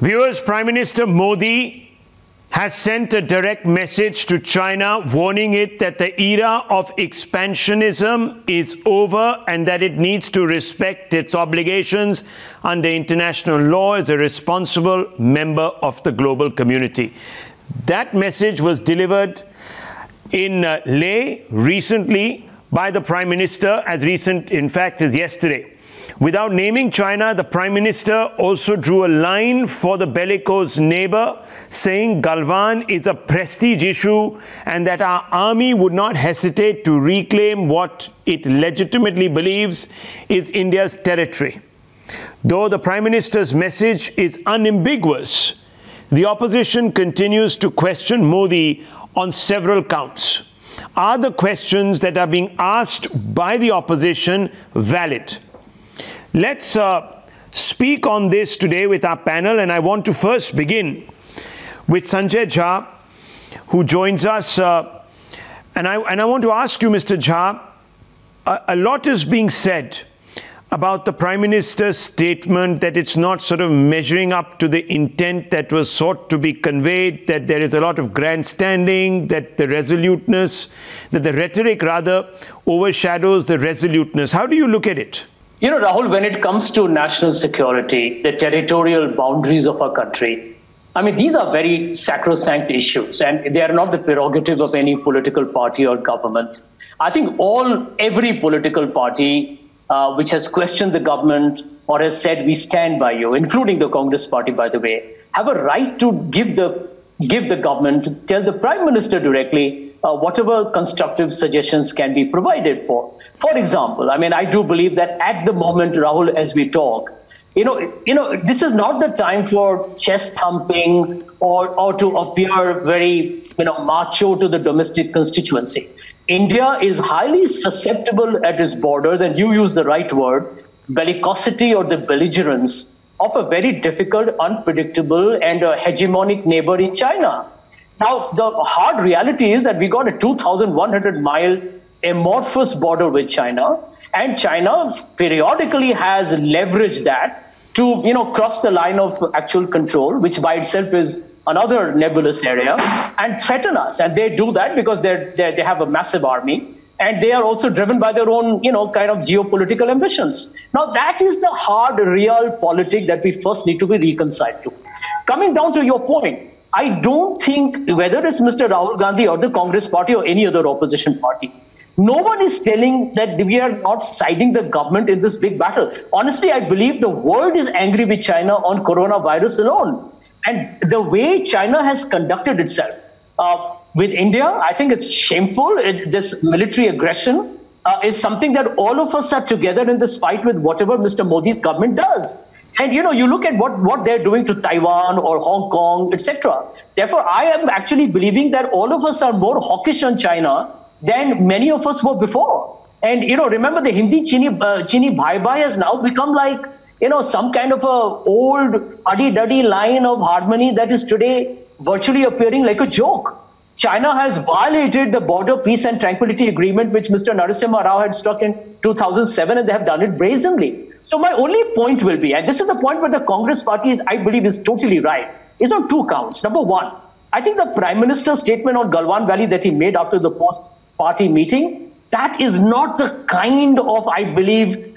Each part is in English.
Viewers, Prime Minister Modi has sent a direct message to China warning it that the era of expansionism is over and that it needs to respect its obligations under international law as a responsible member of the global community. That message was delivered in Leh recently by the Prime Minister, as recent, in fact, as yesterday. Without naming China, the Prime Minister also drew a line for the bellicose neighbour, saying Galwan is a prestige issue and that our army would not hesitate to reclaim what it legitimately believes is India's territory. Though the Prime Minister's message is unambiguous, the opposition continues to question Modi on several counts. Are the questions that are being asked by the opposition valid? Let's speak on this today with our panel, and I want to first begin with Sanjay Jha, who joins us. And I want to ask you, Mr. Jha, a lot is being said about the Prime Minister's statement that it's not sort of measuring up to the intent that was sought to be conveyed, that there is a lot of grandstanding, that the resoluteness, that the rhetoric rather overshadows the resoluteness. How do you look at it? You know, Rahul, when it comes to national security, the territorial boundaries of our country, I mean, these are very sacrosanct issues, and they are not the prerogative of any political party or government. I think every political party which has questioned the government or has said we stand by you, including the Congress party, by the way, have a right to give the government, to tell the Prime Minister directly whatever constructive suggestions can be provided for. For example, I mean, I do believe that at the moment, Rahul, as we talk, you know, this is not the time for chest thumping or to appear very, macho to the domestic constituency. India is highly susceptible at its borders, and you use the right word, bellicosity or the belligerence of a very difficult, unpredictable, and a hegemonic neighbor in China. Now, the hard reality is that we got a 2,100-mile amorphous border with China, and China periodically has leveraged that to, cross the line of actual control, which by itself is another nebulous area, and threaten us. And they do that because they have a massive army, and they are also driven by their own, kind of geopolitical ambitions. Now, that is the hard, real politic that we first need to be reconciled to. Coming down to your point, I don't think whether it's Mr. Rahul Gandhi or the Congress party or any other opposition party, no one is telling that we are not siding the government in this big battle. Honestly, I believe the world is angry with China on coronavirus alone. And the way China has conducted itself with India, I think it's shameful. This military aggression is something that all of us are together in this fight with whatever Mr. Modi's government does. And, you look at what they're doing to Taiwan or Hong Kong, etc. Therefore, I am actually believing that all of us are more hawkish on China than many of us were before. And, remember the Hindi Chini Bhai Bhai has now become like, some kind of a old fuddy-duddy line of harmony that is today virtually appearing like a joke. China has violated the Border Peace and Tranquility Agreement, which Mr. Narasimha Rao had struck in 2007, and they have done it brazenly. So my only point will be, and this is the point where the Congress party, I believe, is totally right, is on two counts. Number one, I think the Prime Minister's statement on Galwan Valley that he made after the post-party meeting, that is not the kind of, I believe,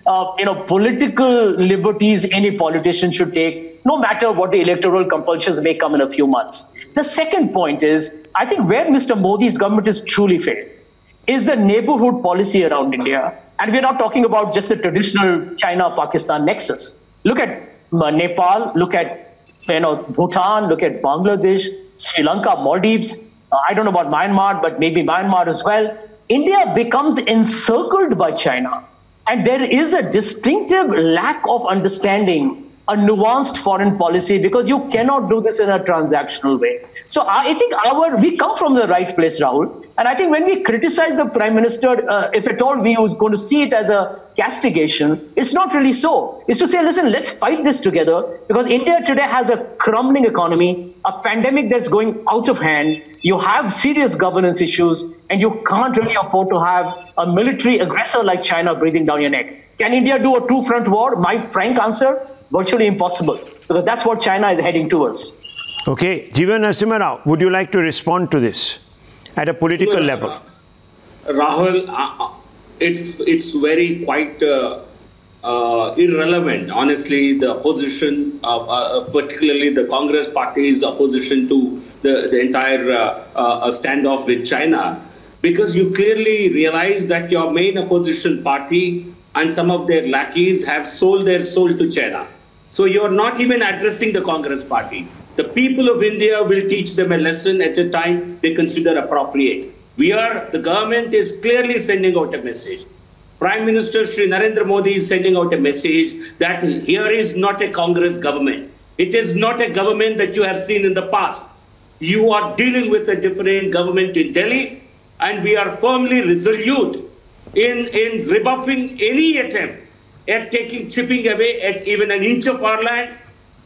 political liberties any politician should take, no matter what the electoral compulsions may come in a few months. The second point is, I think where Mr. Modi's government is truly failed is the neighborhood policy around India. And we're not talking about just the traditional China-Pakistan nexus. Look at Nepal, look at Bhutan, look at Bangladesh, Sri Lanka, Maldives. I don't know about Myanmar, but maybe Myanmar as well. India becomes encircled by China. And there is a distinctive lack of understanding a nuanced foreign policy, because you cannot do this in a transactional way. So I think we come from the right place, Rahul. And I think when we criticize the Prime Minister, if at all we was going to see it as a castigation, it's not really so. It's to say, listen, let's fight this together, because India today has a crumbling economy, a pandemic that's going out of hand. You have serious governance issues, and you can't really afford to have a military aggressor like China breathing down your neck. Can India do a two-front war? My frank answer, virtually impossible, because that's what China is heading towards. Okay, Jeevan Narasimha Rao, would you like to respond to this at a political level? Rahul, it's very quite irrelevant. Honestly, the opposition, particularly the Congress Party's opposition to the entire standoff with China, because you clearly realize that your main opposition party and some of their lackeys have sold their soul to China. So you're not even addressing the Congress Party. The people of India will teach them a lesson at a time they consider appropriate. The government is clearly sending out a message. Prime Minister Shri Narendra Modi is sending out a message that here is not a Congress government. It is not a government that you have seen in the past. You are dealing with a different government in Delhi, and we are firmly resolute in rebuffing any attempt at chipping away at even an inch of our land.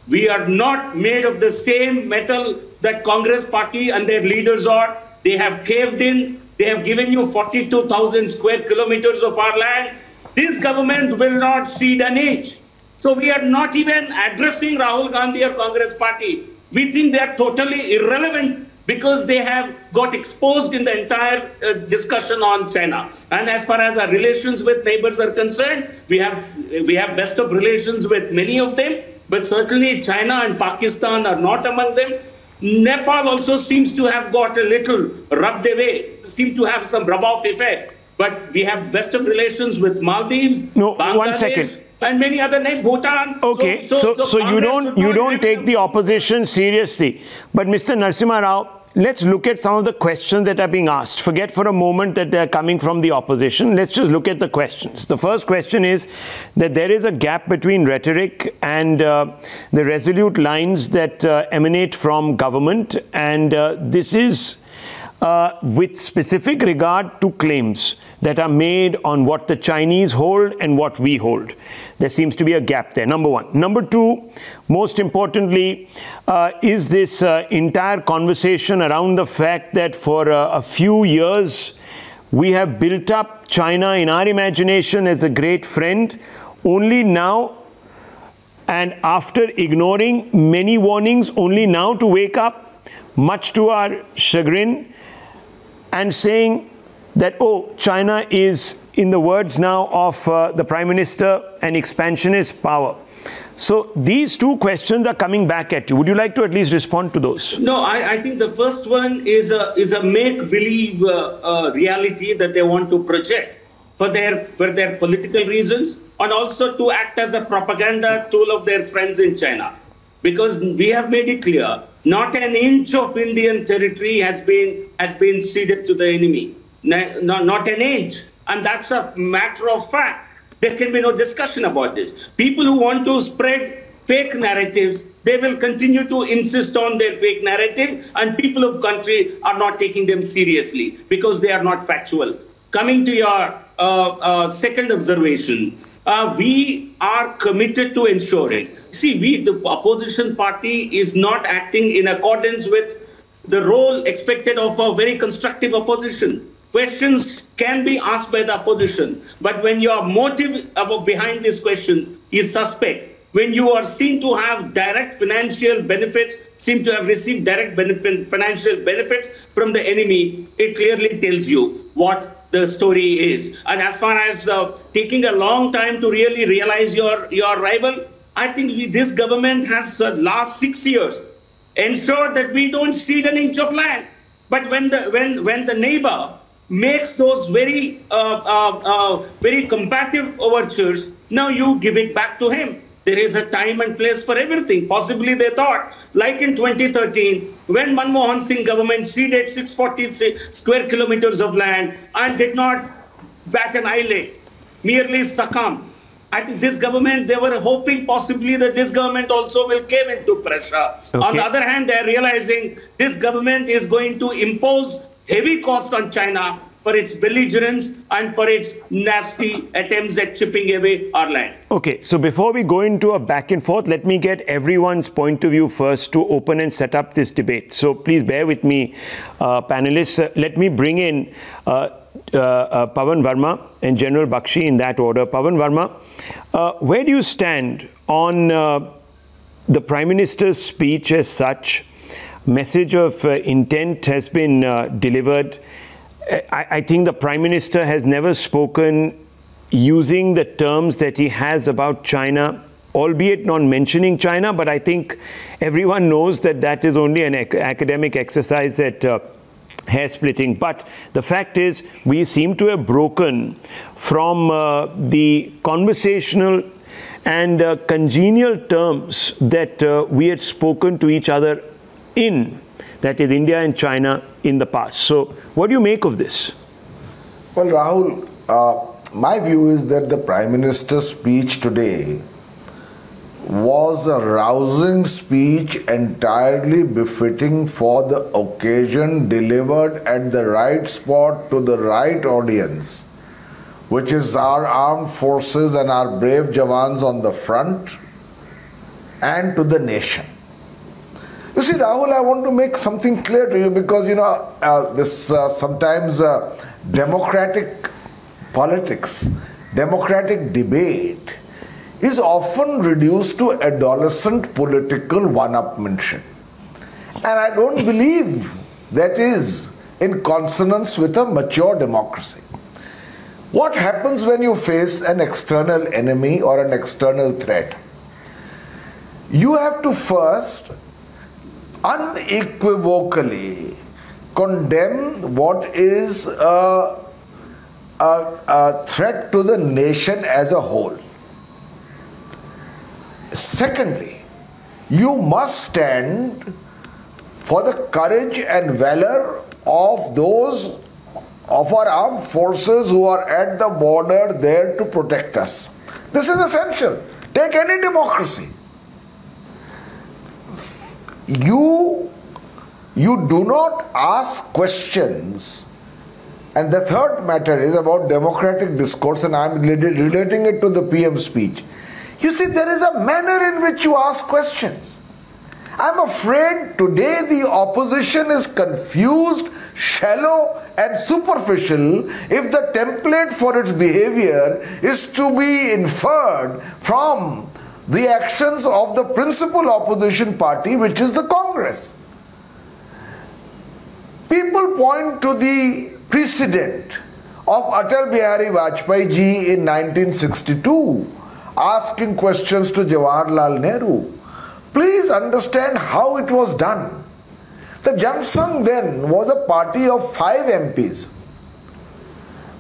We are not made of the same metal that Congress Party and their leaders are. They have caved in. They have given you 42,000 square kilometers of our land. This government will not cede an inch. So we are not even addressing Rahul Gandhi or Congress Party. We think they are totally irrelevant because they have got exposed in the entire discussion on China. And as far as our relations with neighbors are concerned, we have best of relations with many of them, but certainly China and Pakistan are not among them. Nepal also seems to have got a little rubbed away, seem to have some rub-off effect. But we have best of relations with Maldives, Bangladesh, and many other names, Bhutan. Okay, so you don't take the opposition seriously. But Mr. Narasimha Rao, let's look at some of the questions that are being asked. Forget for a moment that they're coming from the opposition. Let's just look at the questions. The first question is that there is a gap between rhetoric and the resolute lines that emanate from government. And this is with specific regard to claims that are made on what the Chinese hold and what we hold. There seems to be a gap there, number one. Number two, most importantly, is this entire conversation around the fact that for a few years, we have built up China in our imagination as a great friend. Only now, and after ignoring many warnings, only now to wake up, much to our chagrin, and saying that, oh, China is, in the words now of the Prime Minister, an expansionist power. So these two questions are coming back at you. Would you like to at least respond to those? No, I think the first one is a make-believe reality that they want to project for their political reasons, and also to act as a propaganda tool of their friends in China. Because we have made it clear, not an inch of Indian territory has been ceded to the enemy. Not an inch. And that's a matter of fact. There can be no discussion about this. People who want to spread fake narratives, they will continue to insist on their fake narrative, and people of country are not taking them seriously because they are not factual. Coming to your second observation, we are committed to ensuring. See, the opposition party is not acting in accordance with the role expected of a very constructive opposition. Questions can be asked by the opposition, but when your motive behind these questions is suspect, when you are seen to have direct financial benefits, seem to have received direct financial benefits from the enemy, it clearly tells you what the story is. And as far as taking a long time to really realize your rival, I think this government has last 6 years ensured that we don't cede an inch of land. But when the neighbor makes those very combative overtures, now you give it back to him. There is a time and place for everything. Possibly they thought, like in 2013, when Manmohan Singh government ceded 640 square kilometers of land and did not bat an eyelid, merely succumb. I think this government, they were hoping possibly that this government also will cave into pressure. Okay. On the other hand, they are realizing this government is going to impose heavy costs on China for its belligerence and for its nasty attempts at chipping away our land. Okay, so before we go into a back and forth, let me get everyone's point of view first to open and set up this debate. So please bear with me, panelists. Let me bring in Pawan Verma and General Bakshi in that order. Pawan Verma, where do you stand on the Prime Minister's speech as such? Message of intent has been delivered. I think the Prime Minister has never spoken using the terms that he has about China, albeit not mentioning China, but I think everyone knows that that is only an academic exercise at hair splitting. But the fact is, we seem to have broken from the conversational and congenial terms that we had spoken to each other in, that is India and China, in the past. So what do you make of this? Well, Rahul, my view is that the Prime Minister's speech today was a rousing speech entirely befitting for the occasion, delivered at the right spot to the right audience, which is our armed forces and our brave Jawans on the front, and to the nation. You see, Rahul, I want to make something clear to you, because, you know, sometimes democratic politics, democratic debate is often reduced to adolescent political one-upmanship. And I don't believe that is in consonance with a mature democracy. What happens when you face an external enemy or an external threat? You have to first unequivocally condemn what is a threat to the nation as a whole. Secondly, you must stand for the courage and valor of those of our armed forces who are at the border there to protect us. This is essential. Take any democracy. You do not ask questions. And the third matter is about democratic discourse, and I am relating it to the PM speech. You see, there is a manner in which you ask questions. I am afraid today the opposition is confused, shallow and superficial if the template for its behavior is to be inferred from the actions of the principal opposition party, which is the Congress. People point to the precedent of Atal Bihari Vajpayee ji in 1962, asking questions to Jawaharlal Nehru. Please understand how it was done. The Jansangh then was a party of 5 MPs.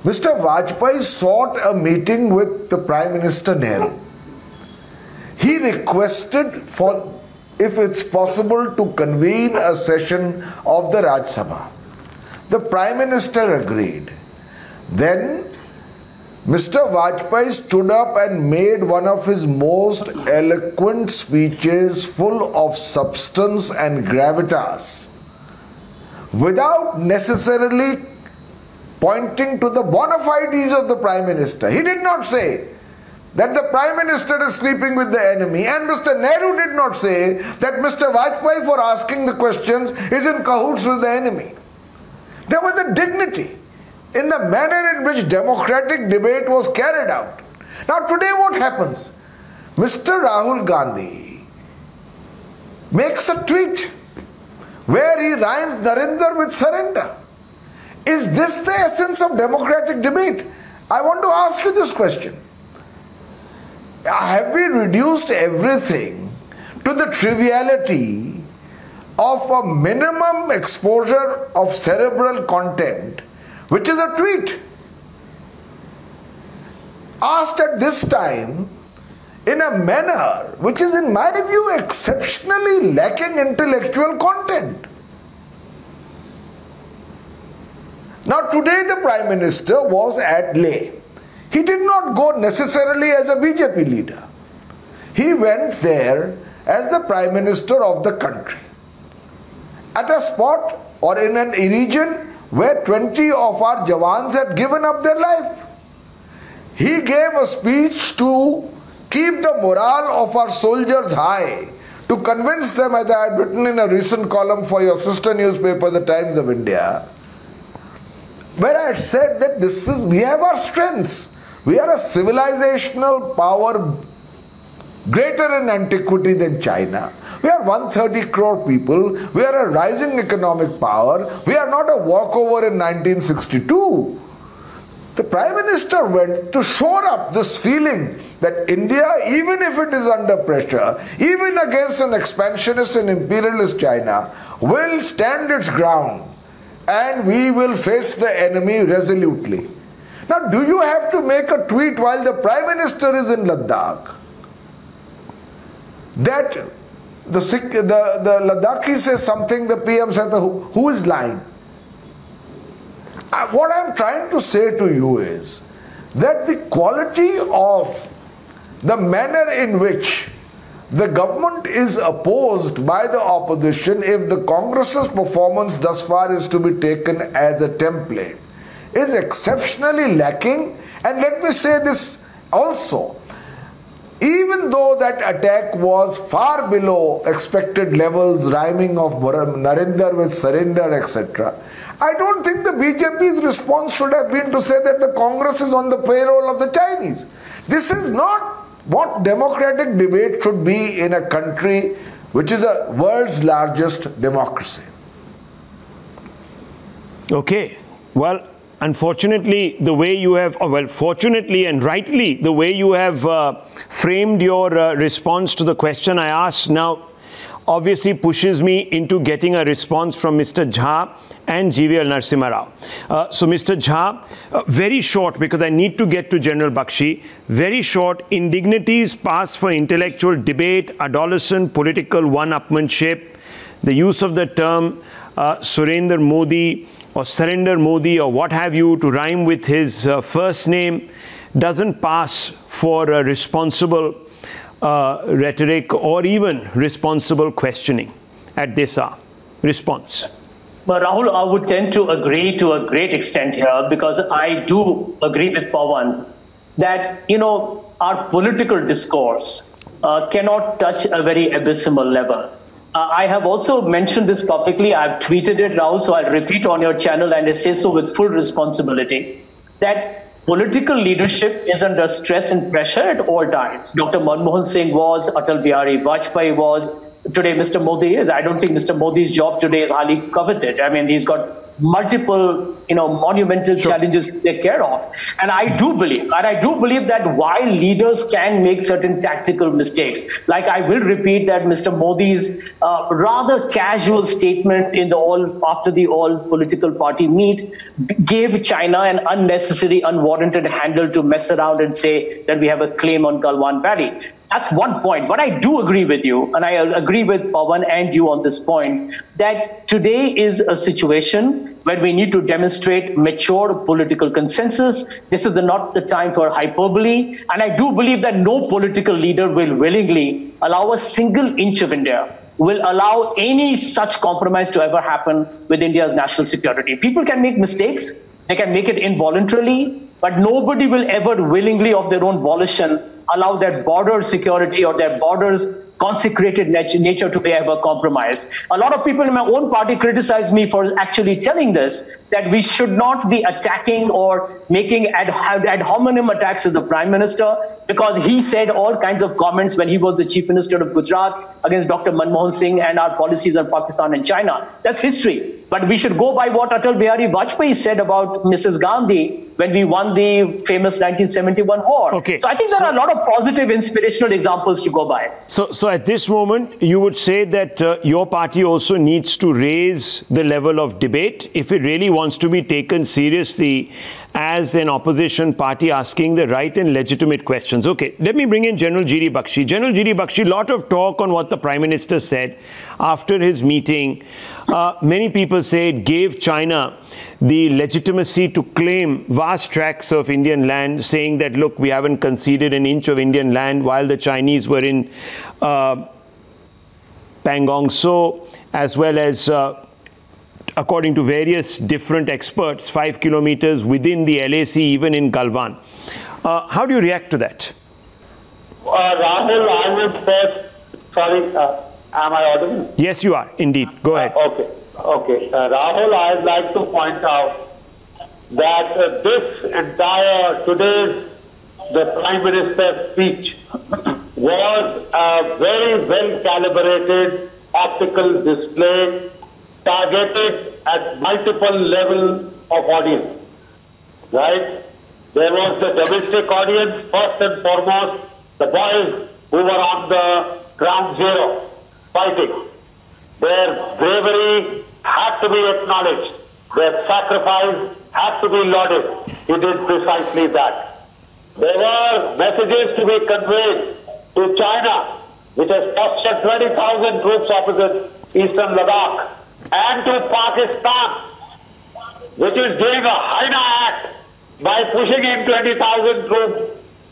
Mr. Vajpayee sought a meeting with the Prime Minister Nehru. He requested for, if it's possible, to convene a session of the Raj Sabha. The Prime Minister agreed. Then Mr. Vajpayee stood up and made one of his most eloquent speeches, full of substance and gravitas, without necessarily pointing to the bona fides of the Prime Minister. He did not say that the Prime Minister is sleeping with the enemy, and Mr. Nehru did not say that Mr. Vajpayee, for asking the questions, is in cahoots with the enemy. There was a dignity in the manner in which democratic debate was carried out. Now today what happens? Mr. Rahul Gandhi makes a tweet where he rhymes Narendra with surrender. Is this the essence of democratic debate? I want to ask you this question. Have we reduced everything to the triviality of a minimum exposure of cerebral content, which is a tweet, asked at this time in a manner which is, in my view, exceptionally lacking intellectual content? Now today the Prime Minister was at Leh. He did not go necessarily as a BJP leader. He went there as the Prime Minister of the country, at a spot or in an region where 20 of our Jawans had given up their life. He gave a speech to keep the morale of our soldiers high, to convince them, as I had written in a recent column for your sister newspaper, The Times of India, where I had said that we have our strengths. We are a civilizational power greater in antiquity than China. We are 130 crore people. We are a rising economic power. We are not a walkover in 1962. The Prime Minister went to shore up this feeling that India, even if it is under pressure, even against an expansionist and imperialist China, will stand its ground and we will face the enemy resolutely. Now, do you have to make a tweet while the Prime Minister is in Ladakh that the Ladakhi says something, the PM says, who is lying? What I'm trying to say to you is that the quality of the manner in which the government is opposed by the opposition, if the Congress's performance thus far is to be taken as a template, is exceptionally lacking. And let me say this also, even though that attack was far below expected levels, rhyming of Narendra with surrender, etc., I don't think the BJP's response should have been to say that the Congress is on the payroll of the Chinese. This is not what democratic debate should be in a country which is the world's largest democracy. Okay. Well, unfortunately, the way you have, fortunately and rightly, the way you have framed your response to the question I asked now obviously pushes me into getting a response from Mr. Jha and GVL Narasimha Rao. So Mr. Jha, very short, because I need to get to General Bakshi, very short: indignities pass for intellectual debate, adolescent political one-upmanship, the use of the term Surrender Modi or Surrender Modi or what have you to rhyme with his first name doesn't pass for a responsible rhetoric or even responsible questioning at this hour. Response. But Rahul, I would tend to agree to a great extent here, because I do agree with Pawan that, our political discourse cannot touch a very abysmal level. I have also mentioned this publicly. I've tweeted it, Rahul, so I'll repeat on your channel, and I say so with full responsibility, that political leadership is under stress and pressure at all times. Dr. Manmohan Singh was, Atal Bihari Vajpayee was, today Mr. Modi is. I don't think Mr. Modi's job today is highly coveted. I mean, he's got multiple, monumental challenges to take care of. And I do believe that while leaders can make certain tactical mistakes, like I will repeat that Mr. Modi's rather casual statement in after the all political party meet gave China an unnecessary, unwarranted handle to mess around and say that we have a claim on Galwan Valley. That's one point. But I do agree with you, and I agree with Pawan and you on this point, that today is a situation where we need to demonstrate mature political consensus. This is not the time for hyperbole. And I do believe that no political leader will willingly allow a single inch of India, will allow any such compromise to ever happen with India's national security. People can make mistakes. They can make it involuntarily, but nobody will ever willingly, of their own volition, allow their border security or their borders consecrated nature to be ever compromised. A lot of people in my own party criticize me for actually telling this, that we should not be attacking or making ad hominem attacks at the Prime Minister, because he said all kinds of comments when he was the Chief Minister of Gujarat against Dr. Manmohan Singh and our policies on Pakistan and China. That's history. But we should go by what Atal Bihari Vajpayee said about Mrs. Gandhi when we won the famous 1971 war. Okay. So I think there are a lot of positive, inspirational examples to go by. So at this moment, you would say that your party also needs to raise the level of debate if it really wants to be taken seriously as an opposition party asking the right and legitimate questions. Okay, let me bring in General G.D. Bakshi. General G.D. Bakshi, a lot of talk on what the Prime Minister said after his meeting. Many people say it gave China the legitimacy to claim vast tracts of Indian land, saying that, look, we haven't conceded an inch of Indian land, while the Chinese were in Pangong So, as well as according to various different experts, 5 kilometers within the LAC, even in Galwan. How do you react to that? Rahul, I would say, sorry, am I audible? Yes, you are, indeed. Go ahead. Okay. Rahul, I'd like to point out that today's the Prime Minister's speech was a very well calibrated optical display targeted at multiple levels of audience, right? There was the domestic audience, first and foremost, the boys who were on the ground zero fighting. Their bravery had to be acknowledged. Their sacrifice had to be lauded. He did precisely that. There were messages to be conveyed to China, which has postured 20,000 troops opposite eastern Ladakh, and to Pakistan, which is doing a Haina act by pushing in 20,000 troops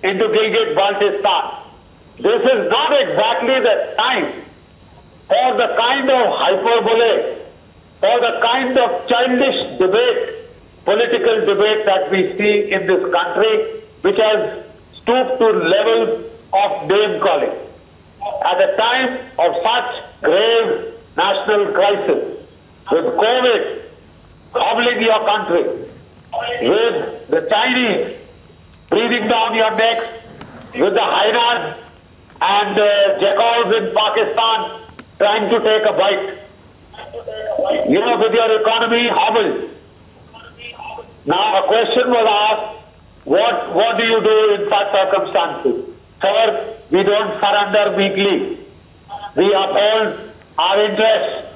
into Gilgit-Baltistan. This is not exactly the time for the kind of hyperbole, for the kind of childish debate, political debate that we see in this country, which has stooped to levels of name-calling. At a time of such grave national crisis, with COVID troubling your country, with the Chinese breathing down your necks, with the Hainas and jackals in Pakistan trying to take a bite, with your economy hobbled. Now a question was asked, what do you do in such circumstances? Sir, we don't surrender weakly. We uphold our interests.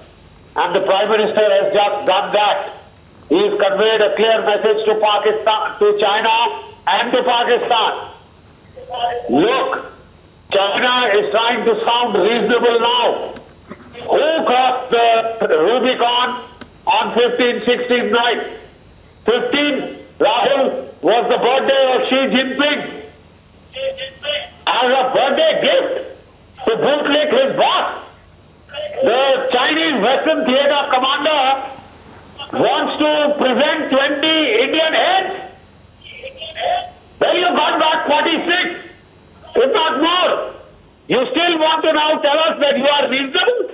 And the Prime Minister has just done that. He has conveyed a clear message to Pakistan, to China and to Pakistan. Look, China is trying to sound reasonable now. Who crossed the Rubicon on 15-16 night? 15, Rahul, was the birthday of Xi Jinping. As a birthday gift to bootlick his boss, the Chinese Western Theatre commander wants to present 20 Indian heads. Well, you got back 46, if not more. You still want to now tell us that you are reasonable?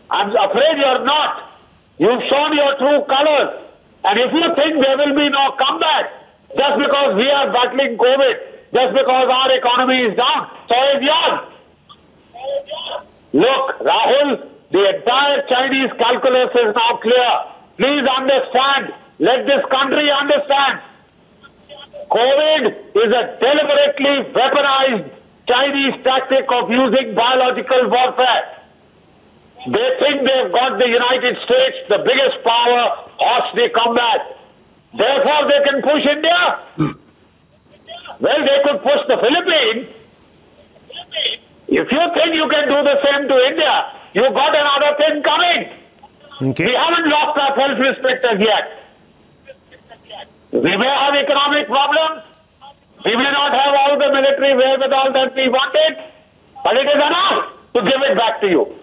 I'm afraid you are not. You've shown your true colors. And if you think there will be no comeback, just because we are battling COVID, just because our economy is down, so is yours. Look, Rahul, the entire Chinese calculus is now clear. Please understand. Let this country understand. COVID is a deliberately weaponized Chinese tactic of using biological warfare. They think they've got the United States, the biggest power, hostage combat. Therefore, they can push India. Well, they could push the Philippines. If you think you can do the same to India, you got another thing coming. Okay. We haven't lost our self-respect as yet. We may have economic problems. We may not have all the military wherewithal that we wanted, but it is enough to give it back to you.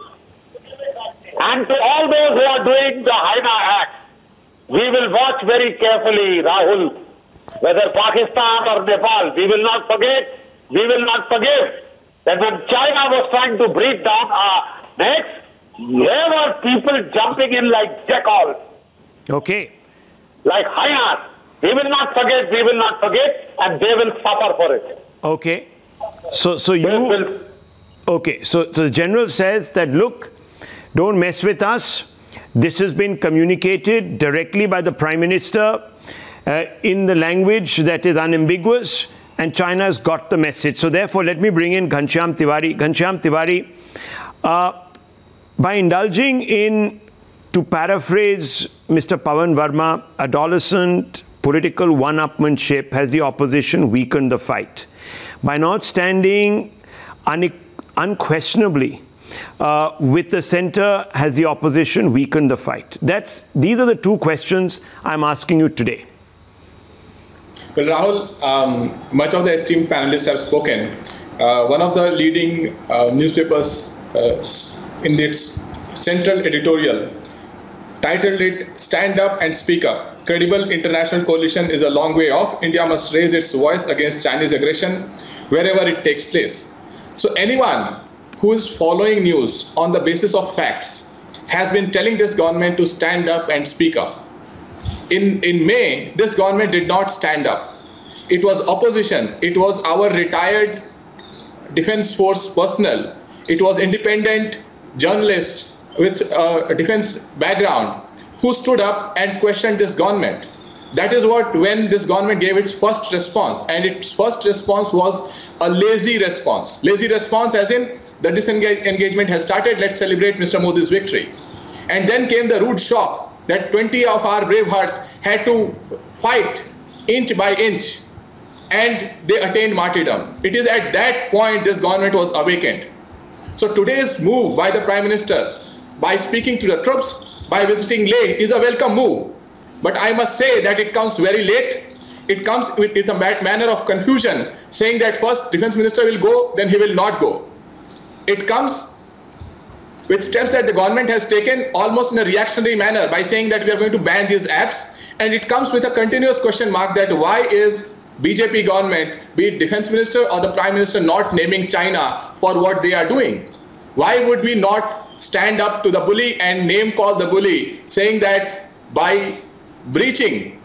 And to all those who are doing the Haina Act, we will watch very carefully, Rahul, whether Pakistan or Nepal. We will not forget, we will not forgive that when China was trying to breathe down our necks, there were people jumping in like jackals. Okay. Like hyenas. We will not forget, and they will suffer for it. Okay. So the general says that, look, don't mess with us. This has been communicated directly by the Prime Minister in the language that is unambiguous, and China's got the message. So therefore, let me bring in Ghanshyam Tiwari. Ghanshyam Tiwari, by indulging in, to paraphrase Mr. Pawan Verma, adolescent political one-upmanship, has the opposition weakened the fight. By not standing unquestionably with the centre, has the opposition weakened the fight? These are the two questions I'm asking you today. Well, Rahul, much of the esteemed panelists have spoken. One of the leading newspapers in its central editorial titled it, "Stand Up and Speak Up. Credible international coalition is a long way off. India must raise its voice against Chinese aggression wherever it takes place." So anyone who is following news on the basis of facts has been telling this government to stand up and speak up. in May, this government did not stand up. It was opposition. It was our retired defense force personnel. It was independent journalists with a defense background who stood up and questioned this government. That is what, when this government gave its first response, and its first response was a lazy response. Lazy response as in, the disengagement has started, let's celebrate Mr. Modi's victory. And then came the rude shock that 20 of our brave hearts had to fight inch by inch, and they attained martyrdom. It is at that point this government was awakened. So today's move by the Prime Minister, by speaking to the troops, by visiting Leh, is a welcome move. But I must say that it comes very late. It comes with a manner of confusion, saying that first Defense Minister will go, then he will not go. It comes with steps that the government has taken almost in a reactionary manner by saying that we are going to ban these apps. And it comes with a continuous question mark that why is BJP government, be it Defense Minister or the Prime Minister, not naming China for what they are doing? Why would we not stand up to the bully and name call the bully, saying that by breaching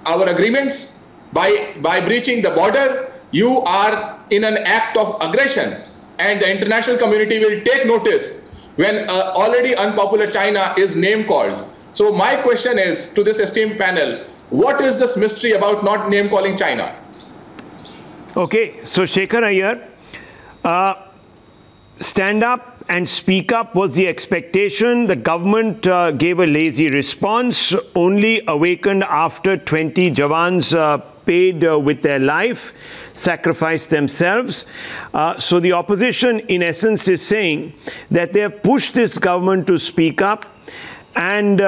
our agreements, by breaching the border, you are in an act of aggression, and the international community will take notice when already unpopular China is name called. So my question is to this esteemed panel, what is this mystery about not name calling China? Okay, so Shekhar Iyer, stand up and speak up was the expectation. The government gave a lazy response, only awakened after 20 Jawans paid with their life, sacrificed themselves. So the opposition, in essence, is saying that they have pushed this government to speak up and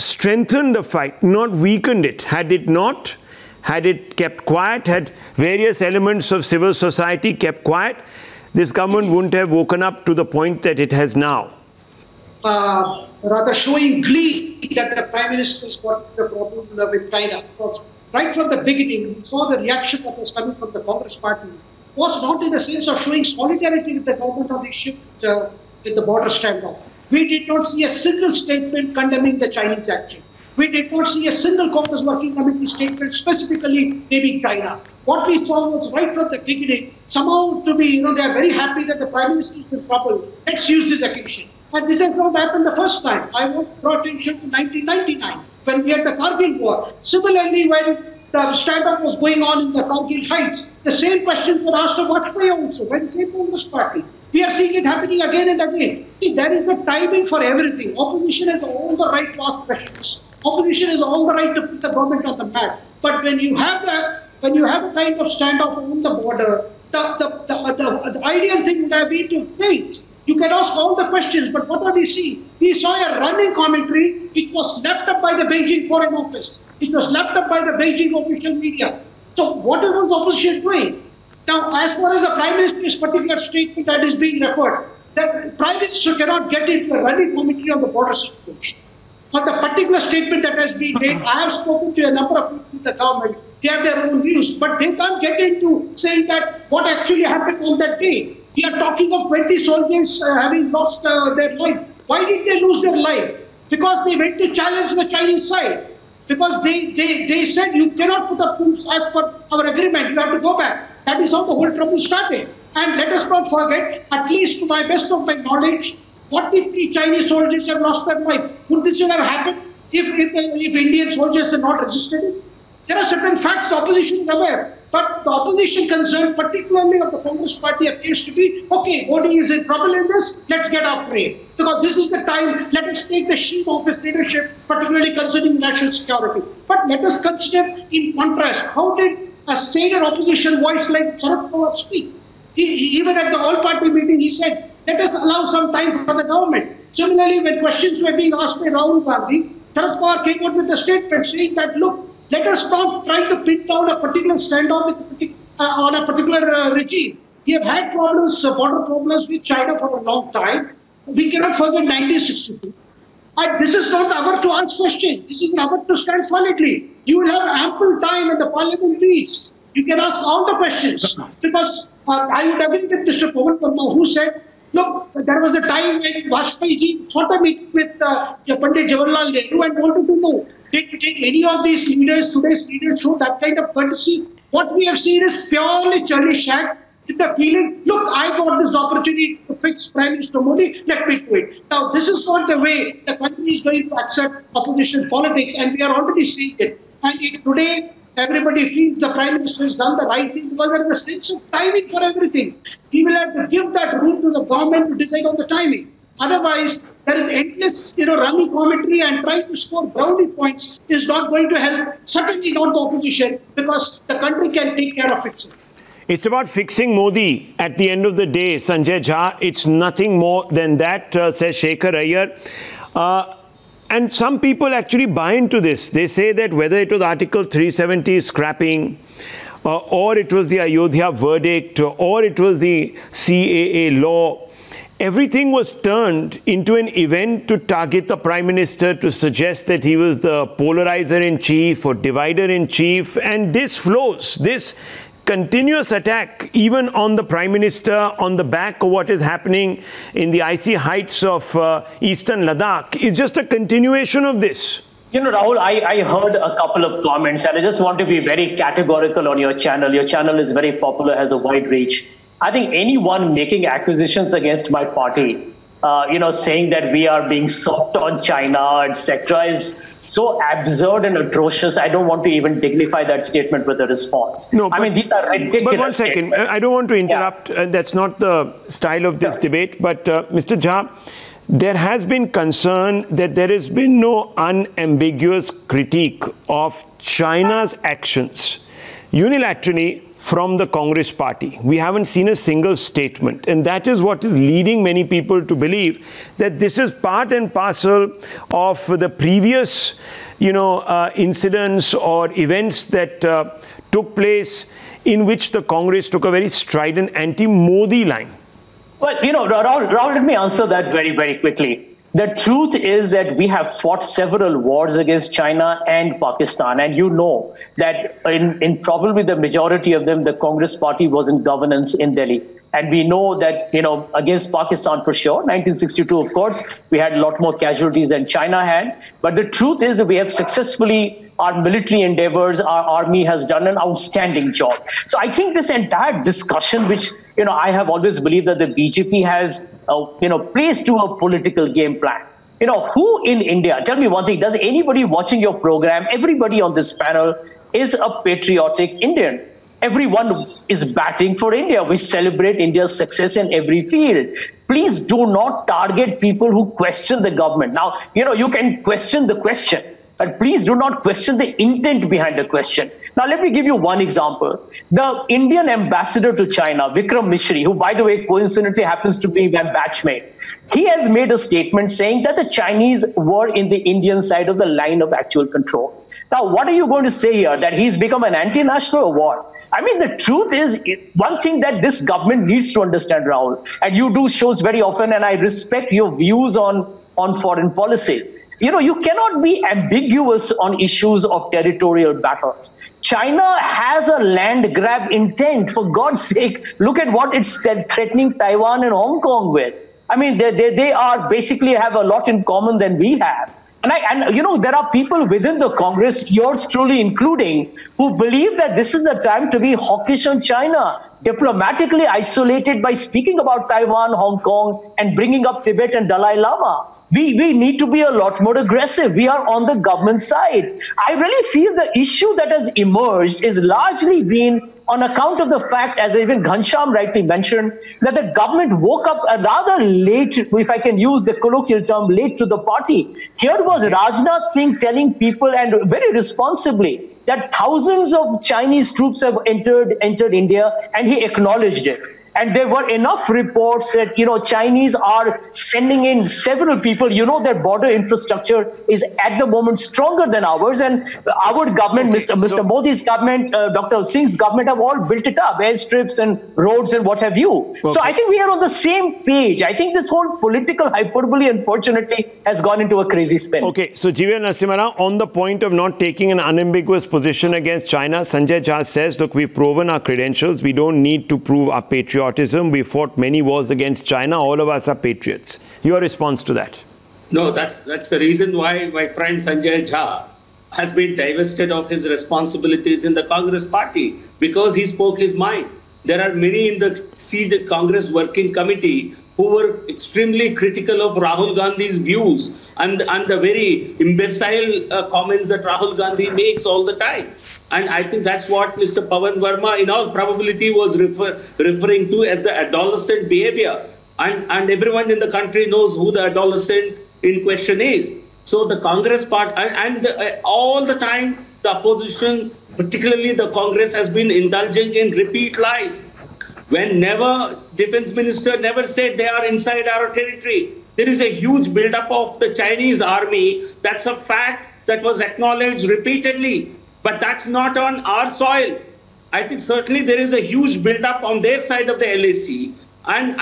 strengthened the fight, not weakened it. Had it not, had it kept quiet, had various elements of civil society kept quiet, this government wouldn't have woken up to the point that it has now. Rather showing glee that the Prime Minister's got the problem with China. Because right from the beginning, we saw the reaction that was coming from the Congress party was not in the sense of showing solidarity with the government on the issue with the border standoff. We did not see a single statement condemning the Chinese action. We did not see a single Congress Working Committee statement specifically naming China. What we saw was right from the beginning, somehow to be, they are very happy that the Prime Minister is in trouble. Let's use this occasion. And this has not happened the first time. I want to draw attention to 1999, when we had the Kargil War. Similarly, when the standoff was going on in the Kargil Heights, the same questions were asked of Vajpayee also, by the same Congress party. We are seeing it happening again and again. See, there is a timing for everything. Opposition has all the right to ask questions. Opposition has all the right to put the government on the map. But when you have a kind of standoff on the border, the ideal thing would have been to wait. You can ask all the questions, but what do we see? We saw a running commentary which was left up by the Beijing Foreign Office. It was left up by the Beijing official media. So what was the opposition doing? Now, as far as the Prime Minister's particular statement that is being referred, the Prime Minister cannot get into a running commentary on the border situation. On the particular statement that has been made, I have spoken to a number of people in the government. They have their own views, but they can't get into saying that what actually happened on that day. We are talking of 20 soldiers having lost their life. Why did they lose their life? Because they went to challenge the Chinese side. Because they said you cannot put up troops as per our agreement. You have to go back. That is how the whole trouble started. And let us not forget, at least to my best of my knowledge, 43 Chinese soldiers have lost their life. Would this have happened if Indian soldiers had not resisted it? There are certain facts the opposition is aware. But the opposition concern, particularly of the Congress party, appears to be, okay, Modi is in trouble in this, let's get afraid. Because this is the time, let us take the sheep of his leadership, particularly concerning national security. But let us consider in contrast, how did a senior opposition voice like Sharad Pawar speak? Even at the all-party meeting, he said, let us allow some time for the government. Similarly, when questions were being asked by Rahul Gandhi, Sharad Pawar came out with a statement saying that, look, let us not try to pin down a particular standoff on a particular regime. We have had problems, border problems with China for a long time. We cannot forget 1962. And this is not the hour to ask questions. This is an hour to stand solidly. You will have ample time when the parliament meets. You can ask all the questions. Because I would agree with Mr. Pawan Verma, who said Look, there was a time when Vajpayee ji sought a meeting with Pandit Jawaharlal Nehru and wanted to know, did any of these leaders, today's leaders, show that kind of courtesy? What we have seen is purely churlish act with the feeling, look, I got this opportunity to fix Prime Minister Modi, let me do it. Now, this is not the way the country is going to accept opposition politics, and we are already seeing it. And if today everybody feels the Prime Minister has done the right thing, because there is a sense of timing for everything. He will have to give that room to the government to decide on the timing. Otherwise, there is endless, running commentary, and trying to score brownie points is not going to help, certainly not the opposition, because the country can take care of itself. It's about fixing Modi at the end of the day, Sanjay Jha. It's nothing more than that, says Shekhar Iyer. And some people actually buy into this. They say that whether it was Article 370 scrapping, or it was the Ayodhya verdict, or it was the CAA law, everything was turned into an event to target the Prime Minister, to suggest that he was the polarizer-in-chief or divider-in-chief. And this flows, this continuous attack, even on the Prime Minister, on the back of what is happening in the icy heights of eastern Ladakh, is just a continuation of this. Rahul, I heard a couple of comments, and I just want to be very categorical on your channel. Your channel is very popular, has a wide reach. I think anyone making accusations against my party, saying that we are being soft on China, etc., is so absurd and atrocious. I don't want to even dignify that statement with a response. No, I mean, these are ridiculous. But one second, I don't want to interrupt. Yeah. That's not the style of this debate. But Mr. Jha, there has been concern that there has been no unambiguous critique of China's actions unilaterally from the Congress party. We haven't seen a single statement. And that is what is leading many people to believe that this is part and parcel of the previous, incidents or events that took place in which the Congress took a very strident anti-Modi line. Well, Rahul, let me answer that very, very quickly. The truth is that we have fought several wars against China and Pakistan. And you know that in probably the majority of them, the Congress party was in governance in Delhi. And we know that, against Pakistan for sure, 1962, of course, we had a lot more casualties than China had. But the truth is that we have successfully, our military endeavors, our army has done an outstanding job. So I think this entire discussion, which, I have always believed that the BJP has, plays to a political game plan. Who in India, tell me one thing, does anybody watching your program, everybody on this panel is a patriotic Indian? Everyone is batting for India. We celebrate India's success in every field. Please do not target people who question the government. Now, you can question the question, but please do not question the intent behind the question. Now, let me give you one example. The Indian ambassador to China, Vikram Mishri, who, by the way, coincidentally happens to be my batchmate, he has made a statement saying that the Chinese were in the Indian side of the line of actual control. Now, what are you going to say here? That he's become an anti-national or what? I mean, the truth is, one thing that this government needs to understand, Rahul, and you do shows very often, and I respect your views on foreign policy. You cannot be ambiguous on issues of territorial battles. China has a land grab intent. For God's sake, look at what it's threatening Taiwan and Hong Kong with. I mean, they are basically have a lot in common than we have. And there are people within the Congress, yours truly including, who believe that this is the time to be hawkish on China, diplomatically isolated by speaking about Taiwan, Hong Kong, and bringing up Tibet and Dalai Lama. We need to be a lot more aggressive. We are on the government side. I really feel the issue that has emerged is largely been on account of the fact, as even Ghansham rightly mentioned, that the government woke up rather late, if I can use the colloquial term, late to the party. Here was Rajnath Singh telling people, and very responsibly, that thousands of Chinese troops have entered India, and he acknowledged it. And there were enough reports that, Chinese are sending in several people. Their border infrastructure is at the moment stronger than ours. And our government, Mr. Modi's government, Dr. Singh's government have all built it up, airstrips and roads and what have you. Okay. So I think we are on the same page. I think this whole political hyperbole, unfortunately, has gone into a crazy spin. Okay, so G.V. Narasimha, on the point of not taking an unambiguous position, position against China. Sanjay Jha says, look, we've proven our credentials. We don't need to prove our patriotism. We fought many wars against China. All of us are patriots. Your response to that? No, that's the reason why my friend Sanjay Jha has been divested of his responsibilities in the Congress party, because he spoke his mind. There are many in the Congress Working Committee who were extremely critical of Rahul Gandhi's views and the very imbecile comments that Rahul Gandhi makes all the time. And I think that's what Mr. Pawan Verma in all probability was referring to as the adolescent behavior. And everyone in the country knows who the adolescent in question is. So the Congress part and all the time the opposition, particularly the Congress, has been indulging in repeat lies. When Defense Minister never said they are inside our territory. There is a huge buildup of the Chinese army. That's a fact that was acknowledged repeatedly. But that's not on our soil. I think certainly there is a huge buildup on their side of the LAC. And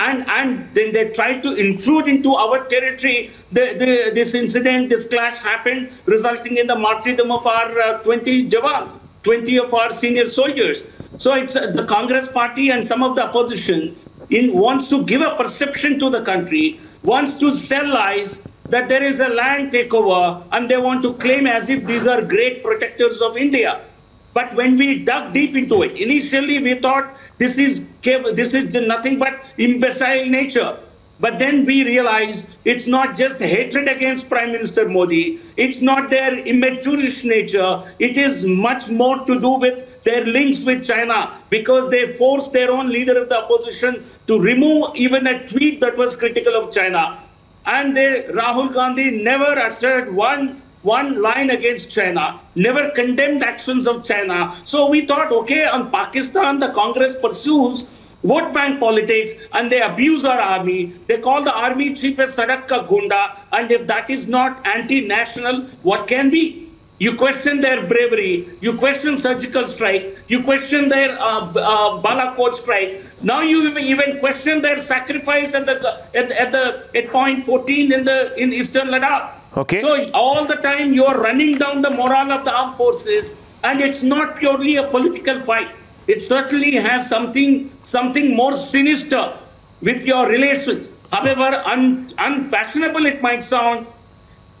then they tried to intrude into our territory. This incident, this clash happened, resulting in the martyrdom of our 20 Jawans, 20 of our senior soldiers. So it's the Congress party and some of the opposition wants to give a perception to the country, wants to sell lies that there is a land takeover, and they want to claim as if these are great protectors of India. But when we dug deep into it, initially we thought this is nothing but imbecile nature. But then we realized it's not just hatred against Prime Minister Modi. It's not their immaturish nature. It is much more to do with their links with China, because they forced their own leader of the opposition to remove even a tweet that was critical of China. And Rahul Gandhi never uttered one line against China, never condemned actions of China. So we thought, okay, on Pakistan, the Congress pursues vote bank politics and they abuse our army. They call the army chief a Sadak ka Gunda. And if that is not anti-national, what can be? You question their bravery, you question surgical strike, you question their Balakot strike. Now you even question their sacrifice at point 14 in Eastern Ladakh. Okay. So all the time you are running down the morale of the armed forces, and it's not purely a political fight. It certainly has something more sinister with your relations. However unfashionable it might sound,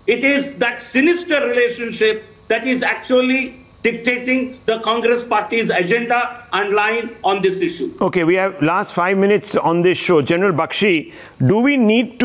it is that sinister relationship that is actually dictating the Congress party's agenda and line on this issue. Okay, we have last 5 minutes on this show. General Bakshi, do we need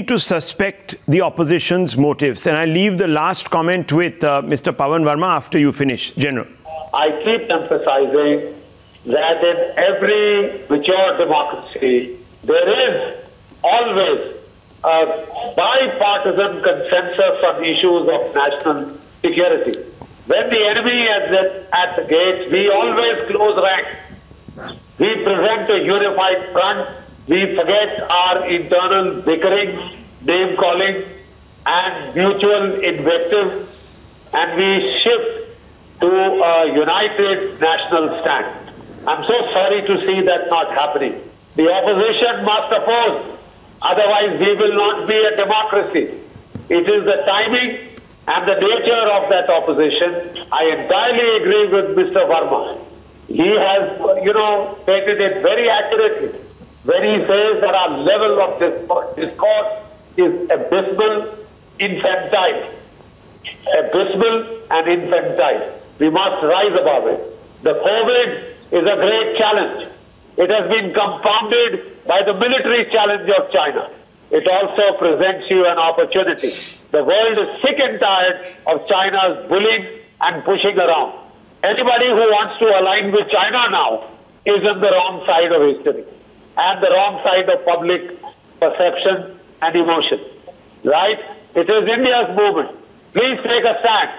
to suspect the opposition's motives? And I leave the last comment with Mr. Pawan Verma after you finish. General. I keep emphasizing that in every mature democracy, there is always a bipartisan consensus on issues of national security. When the enemy is at the gates, we always close ranks. We present a unified front. We forget our internal bickering, name-calling, and mutual invective, and we shift to a united national stand. I'm so sorry to see that not happening. The opposition must oppose, otherwise we will not be a democracy. It is the timing and the nature of that opposition. I entirely agree with Mr. Verma. He has, stated it very accurately when he says that our level of discourse is abysmal, infantile. Abysmal and infantile. We must rise above it. The COVID is a great challenge. It has been compounded by the military challenge of China. It also presents you an opportunity. The world is sick and tired of China's bullying and pushing around. Anybody who wants to align with China now is on the wrong side of history and the wrong side of public perception and emotion. Right? It is India's movement. Please take a stand.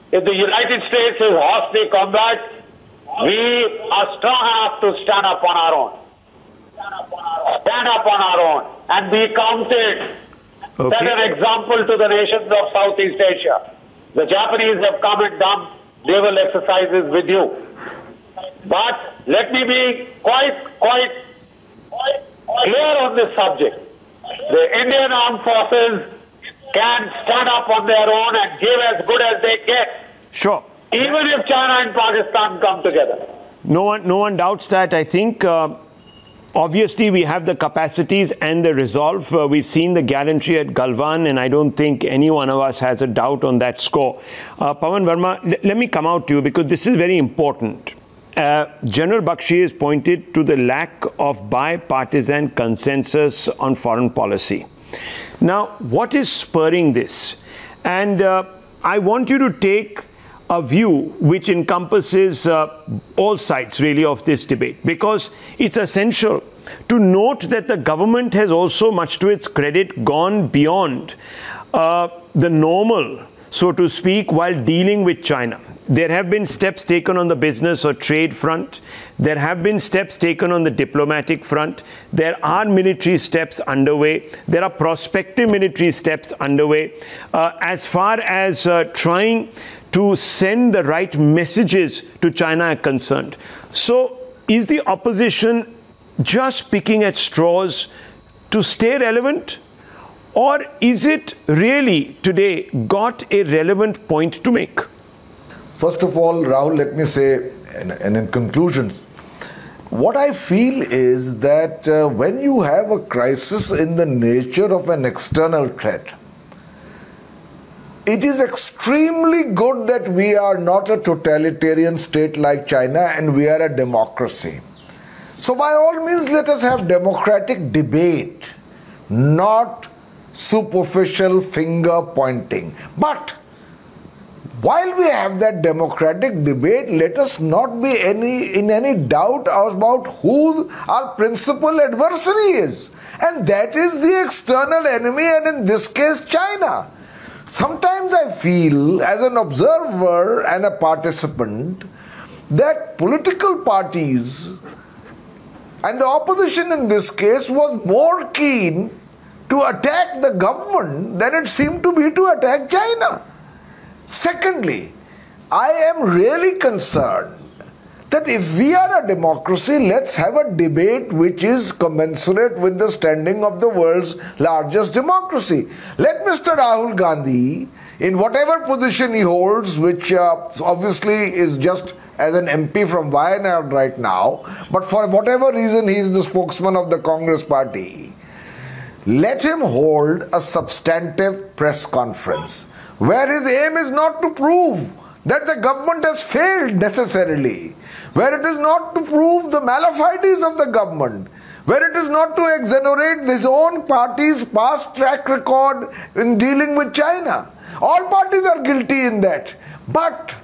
If the United States is hostile combat, we are strong enough to stand up on our own. Stand up on our own and be counted. Okay. Set an example to the nations of Southeast Asia. The Japanese have come and done naval exercises with you. But let me be quite clear on this subject. The Indian Armed Forces can stand up on their own and give as good as they get. Sure. even if China and Pakistan come together. No one doubts that. I think obviously we have the capacities and the resolve. We've seen the gallantry at Galwan, and I don't think any one of us has a doubt on that score. Pawan Verma, let me come out to you because this is very important. General Bakshi has pointed to the lack of bipartisan consensus on foreign policy. Now, what is spurring this? And I want you to take a view which encompasses all sides really of this debate, because it's essential to note that the government has also, much to its credit, gone beyond the normal, so to speak, while dealing with China. There have been steps taken on the business or trade front. There have been steps taken on the diplomatic front. There are military steps underway. There are prospective military steps underway as far as trying to send the right messages to China are concerned. So is the opposition just picking at straws to stay relevant? Or is it really today got a relevant point to make? First of all, Rahul, let me say, and in conclusion, what I feel is that when you have a crisis in the nature of an external threat, it is extremely good that we are not a totalitarian state like China and we are a democracy. So by all means, let us have democratic debate, not superficial finger pointing. But while we have that democratic debate, let us not be in any doubt about who our principal adversary is. And that is the external enemy, and in this case, China. Sometimes I feel, as an observer and a participant, that political parties and the opposition in this case was more keen to attack the government than it seemed to be to attack China. Secondly, I am really concerned that if we are a democracy, let's have a debate which is commensurate with the standing of the world's largest democracy. Let Mr. Rahul Gandhi, in whatever position he holds, which obviously is just as an MP from Wayanad right now, but for whatever reason he is the spokesman of the Congress party, let him hold a substantive press conference where his aim is not to prove that the government has failed necessarily, where it is not to prove the malafides of the government, where it is not to exonerate his own party's past track record in dealing with China. All parties are guilty in that. But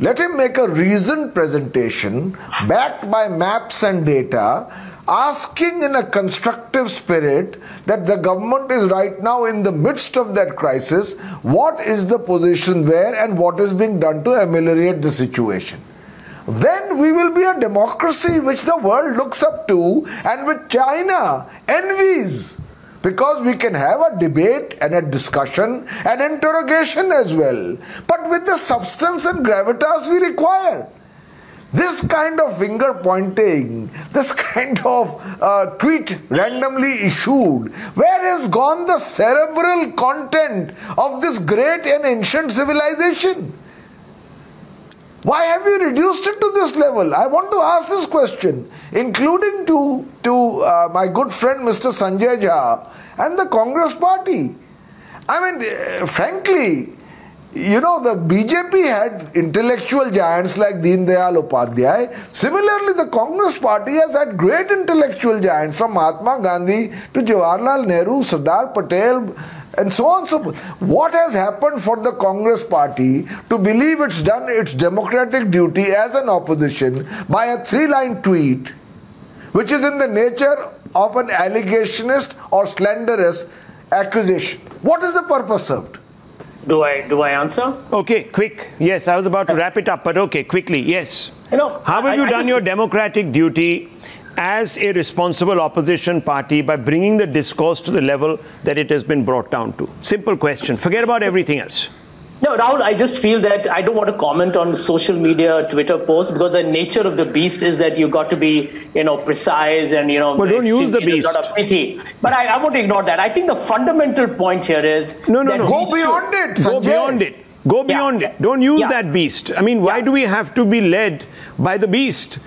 let him make a reasoned presentation backed by maps and data, asking in a constructive spirit that the government is right now in the midst of that crisis, what is the position there and what is being done to ameliorate the situation. Then we will be a democracy which the world looks up to and which China envies, because we can have a debate and a discussion and interrogation as well, but with the substance and gravitas we require. This kind of finger pointing, this kind of tweet randomly issued, where has gone the cerebral content of this great and ancient civilization? Why have we reduced it to this level? I want to ask this question, including to my good friend Mr. Sanjay Jha and the Congress party. I mean, frankly, you know, the BJP had intellectual giants like Deen Dayal Upadhyay. Similarly, the Congress party has had great intellectual giants, from Mahatma Gandhi to Jawaharlal Nehru, Sardar Patel, and so on and so forth. What has happened for the Congress party to believe it's done its democratic duty as an opposition by a 3-line tweet, which is in the nature of an allegationist or slanderous accusation? What is the purpose served? Do I answer? Okay, quick. Yes, I was about to wrap it up, but okay, quickly. Yes. How have you done your democratic duty as a responsible opposition party by bringing the discourse to the level that it has been brought down to? Simple question. Forget about everything else. No, Rahul, I just feel that I don't want to comment on social media, Twitter posts, because the nature of the beast is that you've got to be, precise and, But don't use the beast. But I want to ignore that. I think the fundamental point here is go beyond it, Sanjay. Go beyond it. Go beyond it. Don't use that beast. I mean, why do we have to be led by the beast?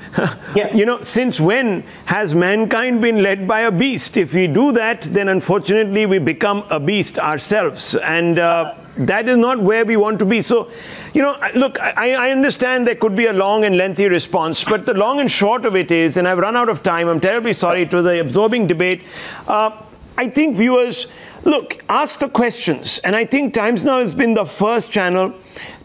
You know, since when has mankind been led by a beast? If we do that, then unfortunately we become a beast ourselves. And that is not where we want to be. So, you know, look, I understand there could be a long and lengthy response, but the long and short of it is, and I've run out of time, I'm terribly sorry, it was an absorbing debate. I think viewers, look, ask the questions. And I think Times Now has been the first channel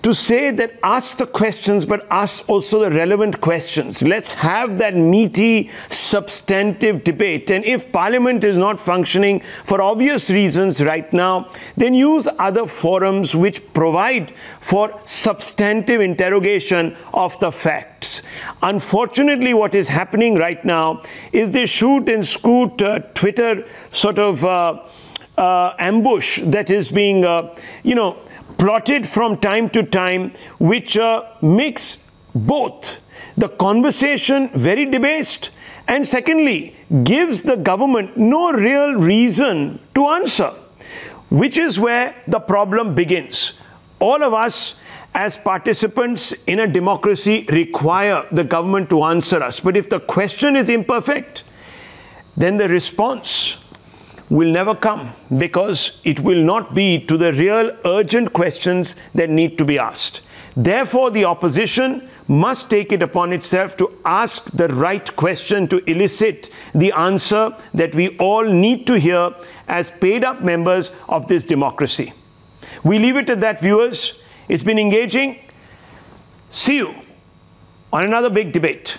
to say that ask the questions, but ask also the relevant questions. Let's have that meaty, substantive debate. And if Parliament is not functioning for obvious reasons right now, then use other forums which provide for substantive interrogation of the facts. Unfortunately, what is happening right now is they shoot and scoot Twitter sort of ambush that is being, you know, plotted from time to time, which makes both the conversation very debased and secondly gives the government no real reason to answer, which is where the problem begins. All of us as participants in a democracy require the government to answer us. But if the question is imperfect, then the response will never come, because it will not be to the real urgent questions that need to be asked. Therefore, the opposition must take it upon itself to ask the right question to elicit the answer that we all need to hear as paid-up members of this democracy. We leave it at that, viewers. It's been engaging. See you on another big debate.